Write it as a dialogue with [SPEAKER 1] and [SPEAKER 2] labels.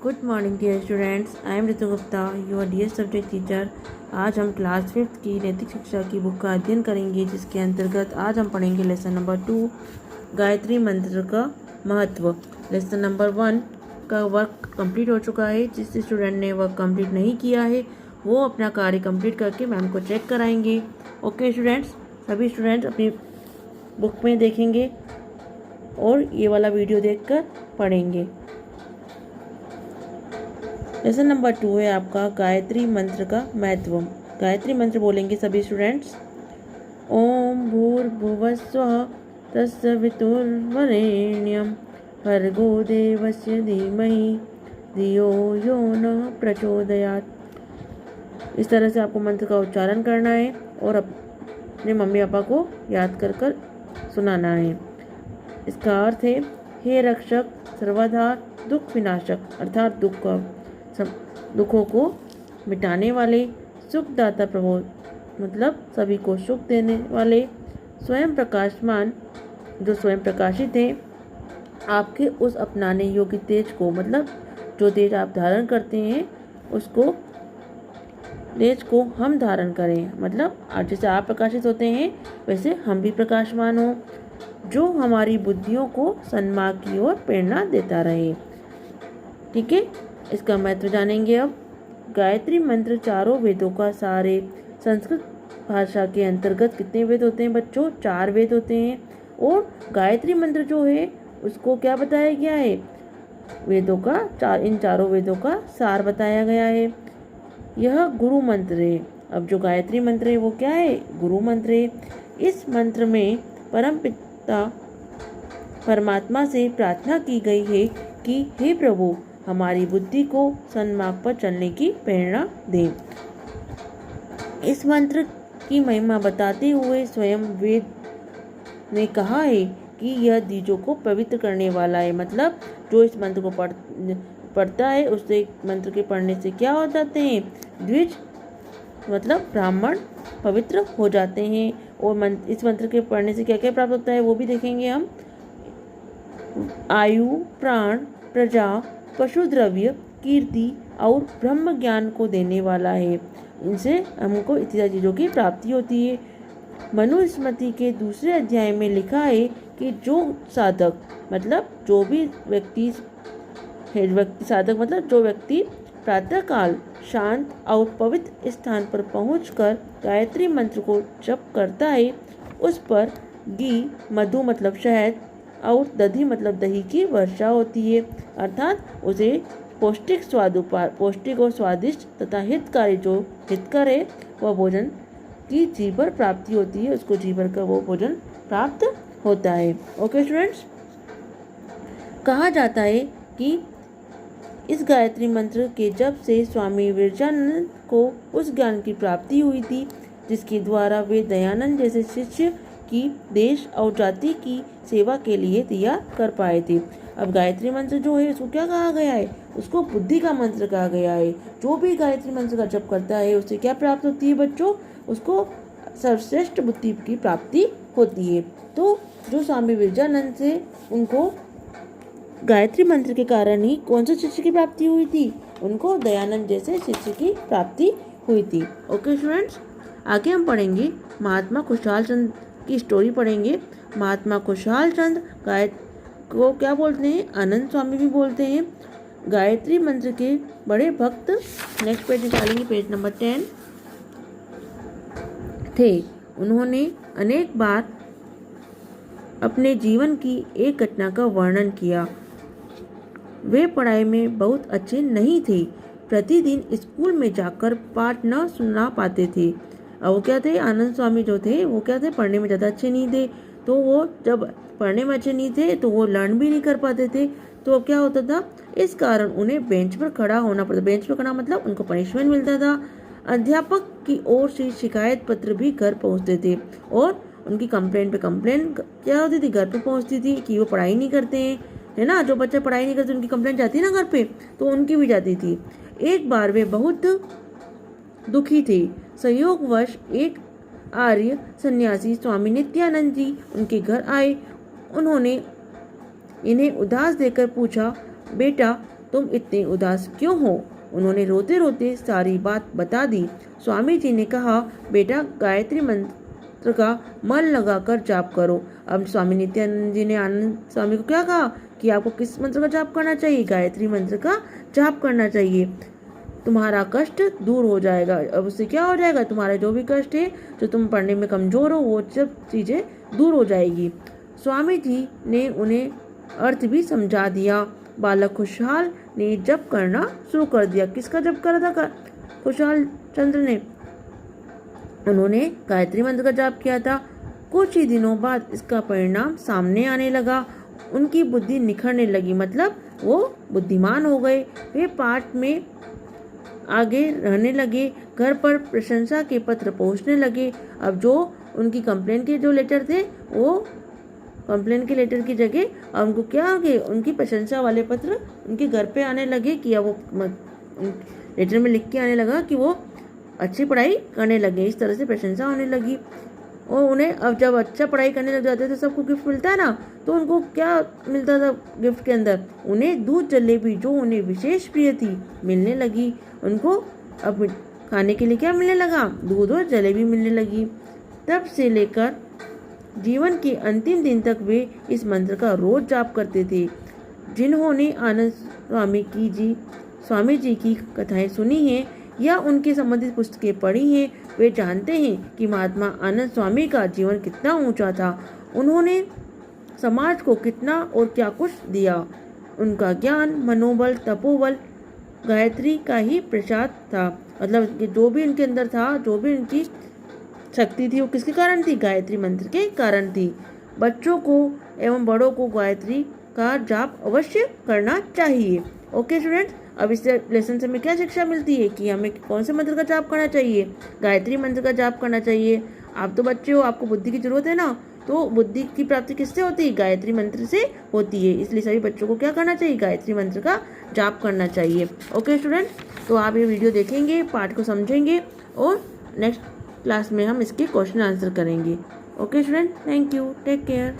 [SPEAKER 1] Good morning dear students, I am Ritu Gupta, your dear subject teacher. आज हम class 5th की नैतिक शिक्षा की बुक का अध्ययन करेंगे, जिसके अंतर्गत आज हम पढ़ेंगे लेसन नंबर 2 गायत्री मंत्र का महत्व। लेसन नंबर 1 का वर्क कंप्लीट हो चुका है। जिस स्टूडेंट ने वर्क कंप्लीट नहीं किया है वो अपना कार्य कंप्लीट करके मैम को चेक कराएंगे। ओके स्टूडेंट्स, सभी स्टूडेंट्स अपनी बुक में देखेंगे और ये वाला वीडियो देखकर पढ़ेंगे। लेसन नंबर 2 है आपका गायत्री मंत्र का महत्व। गायत्री मंत्र बोलेंगे सभी स्टूडेंट्स। ओम भूर्भुवस्वः तत्सवितुर्वरेण्यं भर्गो देवस्य धीमहि धियो यो नः प्रचोदयात्। इस तरह से आपको मंत्र का उच्चारण करना है और अपने मम्मी पापा को याद कर सुनाना है। इसका अर्थ है, हे रक्षक सर्वाधार दुख विनाशक, अर्थात दुखों को मिटाने वाले, सुखदाता प्रभु मतलब सभी को सुख देने वाले, स्वयं प्रकाशमान जो स्वयं प्रकाशित है, आपके उस अपनाने योग्य तेज को मतलब जो तेज आप धारण करते हैं उसको तेज को हम धारण करें। मतलब जैसे आप प्रकाशित होते हैं वैसे हम भी प्रकाशमान हो, जो हमारी बुद्धियों को सन्मार्ग की ओर प्रेरणा देता रहे। ठीक है, इसका महत्व जानेंगे अब। गायत्री मंत्र चारों वेदों का सार है। संस्कृत भाषा के अंतर्गत कितने वेद होते हैं बच्चों? 4 वेद होते हैं। और गायत्री मंत्र जो है उसको क्या बताया गया है? वेदों का इन चारों वेदों का सार बताया गया है। यह गुरु मंत्र है। अब जो गायत्री मंत्र है वो क्या है? गुरु मंत्र है। इस मंत्र में परम पिता परमात्मा से प्रार्थना की गई है कि हे प्रभु, हमारी बुद्धि को सन्मार्ग पर चलने की प्रेरणा दें। इस मंत्र की महिमा बताते हुए स्वयं वेद ने कहा है कि यह द्विजों को पवित्र करने वाला है। मतलब जो इस मंत्र को पढ़ता है उससे मंत्र के पढ़ने से क्या हो जाते हैं? द्विज मतलब ब्राह्मण पवित्र हो जाते हैं। और इस मंत्र के पढ़ने से क्या क्या प्राप्त होता है वो भी देखेंगे हम। आयु, प्राण, प्रजा, पशु द्रव्य, कीर्ति और ब्रह्म ज्ञान को देने वाला है। इनसे हमको इत्यादि चीज़ों की प्राप्ति होती है। मनुस्मृति के दूसरे अध्याय में लिखा है कि जो साधक मतलब जो भी व्यक्ति साधक मतलब जो व्यक्ति प्रातःकाल शांत और पवित्र स्थान पर पहुंचकर गायत्री मंत्र को जप करता है उस पर घी, मधु मतलब शहद और दधी मतलब दही की वर्षा होती है। अर्थात उसे पौष्टिक और स्वादिष्ट तथा हितकर है वह भोजन की जी भर प्राप्ति होती है। उसको जी भर का वो भोजन प्राप्त होता है। ओके स्टूडेंट्स, कहा जाता है कि इस गायत्री मंत्र के जप से स्वामी विरजानंद को उस ज्ञान की प्राप्ति हुई थी जिसके द्वारा वे दयानंद जैसे शिष्य की देश और जाति की सेवा के लिए तैयार कर पाए थे। अब गायत्री मंत्र जो है उसको क्या कहा गया है? उसको बुद्धि का मंत्र कहा गया है। जो भी गायत्री मंत्र का जप करता है उससे क्या प्राप्त होती है बच्चों? उसको सर्वश्रेष्ठ बुद्धि की प्राप्ति होती है। तो जो स्वामी विरजानंद से उनको गायत्री मंत्र के कारण ही कौन से शिष्य की प्राप्ति हुई थी? उनको दयानंद जैसे शिष्य की प्राप्ति हुई थी। ओके स्टूडेंट्स, आगे हम पढ़ेंगे महात्मा खुशहाल चंद की स्टोरी पढ़ेंगे। महात्मा खुशहाल चंद को क्या बोलते हैं? आनंद स्वामी भी बोलते हैं। गायत्री मंत्र के बड़े भक्त नेक्स्ट पेज निकालेंगे, पेज नंबर 10 थे। उन्होंने अनेक बार अपने जीवन की एक घटना का वर्णन किया। वे पढ़ाई में बहुत अच्छे नहीं थे, प्रतिदिन स्कूल में जाकर पाठ न सुना पाते थे। और वो क्या थे? आनंद स्वामी जो थे वो क्या थे? पढ़ने में ज़्यादा अच्छे नहीं थे। तो वो जब पढ़ने में अच्छे नहीं थे तो वो लर्न भी नहीं कर पाते थे। तो क्या होता था? इस कारण उन्हें बेंच पर खड़ा होना पड़ता। बेंच पर खड़ा मतलब उनको पनिशमेंट मिलता था। अध्यापक की ओर से शिकायत पत्र भी घर पहुंचते थे और उनकी कंप्लेंट पे कंप्लेंट क्या होती थी? घर पे पहुंचती थी कि वो पढ़ाई नहीं करते हैं, है ना। जो बच्चे पढ़ाई नहीं करते उनकी कंप्लेंट जाती है ना घर पे, तो उनकी भी जाती थी। एक बार वे बहुत दुखी थे। संयोगवश एक आर्य सन्यासी स्वामी नित्यानंद जी उनके घर आए। उन्होंने इन्हें उदास देखकर पूछा, बेटा तुम इतने उदास क्यों हो? उन्होंने रोते रोते सारी बात बता दी। स्वामी जी ने कहा, बेटा गायत्री मंत्र का मन लगाकर जाप करो। अब स्वामी नित्यानंद जी ने आनंद स्वामी को क्या कहा कि आपको किस मंत्र का जाप करना चाहिए? गायत्री मंत्र का जाप करना चाहिए। तुम्हारा कष्ट दूर हो जाएगा। अब उससे क्या हो जाएगा? तुम्हारा जो भी कष्ट है, जो तुम पढ़ने में कमजोर हो, वो सब चीजें दूर हो जाएगी। स्वामी जी ने उन्हें अर्थ भी समझा दिया। बालक खुशहाल ने जप करना शुरू कर दिया। किसका जप करा था खुशहाल चंद्र ने? उन्होंने गायत्री मंत्र का जाप किया था। कुछ ही दिनों बाद इसका परिणाम सामने आने लगा। उनकी बुद्धि निखरने लगी, मतलब वो बुद्धिमान हो गए। वे पाठ में आगे रहने लगे। घर पर प्रशंसा के पत्र पहुंचने लगे। अब जो उनकी कंप्लेन के जो लेटर थे, वो कंप्लेन के लेटर की जगह उनको क्या आ गए? उनकी प्रशंसा वाले पत्र उनके घर पे आने लगे। कि वो लेटर में लिख के आने लगा कि वो अच्छी पढ़ाई करने लगे। इस तरह से प्रशंसा होने लगी। और उन्हें अब जब अच्छा पढ़ाई करने लग जाते थे, सबको गिफ्ट मिलता है ना, तो उनको क्या मिलता था गिफ्ट के अंदर? उन्हें दूध जलेबी, जो उन्हें विशेष प्रिय थी, मिलने लगी। उनको अब खाने के लिए क्या मिलने लगा? दूध और जलेबी मिलने लगी। तब से लेकर जीवन के अंतिम दिन तक वे इस मंत्र का रोज जाप करते थे। जिन्होंने आनंद स्वामी जी की कथाएं सुनी हैं या उनके संबंधित पुस्तकें पढ़ी हैं, वे जानते हैं कि महात्मा आनंद स्वामी का जीवन कितना ऊंचा था। उन्होंने समाज को कितना और क्या कुछ दिया। उनका ज्ञान, मनोबल, तपोबल गायत्री का ही प्रसाद था। मतलब जो भी इनके अंदर था, जो भी इनकी शक्ति थी, वो किसके कारण थी? गायत्री मंत्र के कारण थी। बच्चों को एवं बड़ों को गायत्री का जाप अवश्य करना चाहिए। ओके स्टूडेंट्स, अब इस लेसन से हमें क्या शिक्षा मिलती है कि हमें कौन से मंत्र का जाप करना चाहिए? गायत्री मंत्र का जाप करना चाहिए। आप तो बच्चे हो, आपको बुद्धि की जरूरत है ना, तो बुद्धि की प्राप्ति किससे होती है? गायत्री मंत्र से होती है। इसलिए सभी बच्चों को क्या करना चाहिए? गायत्री मंत्र का जाप करना चाहिए। ओके स्टूडेंट, तो आप ये वीडियो देखेंगे, पाठ को समझेंगे और नेक्स्ट क्लास में हम इसके क्वेश्चन आंसर करेंगे। Okay student, thank you, take care.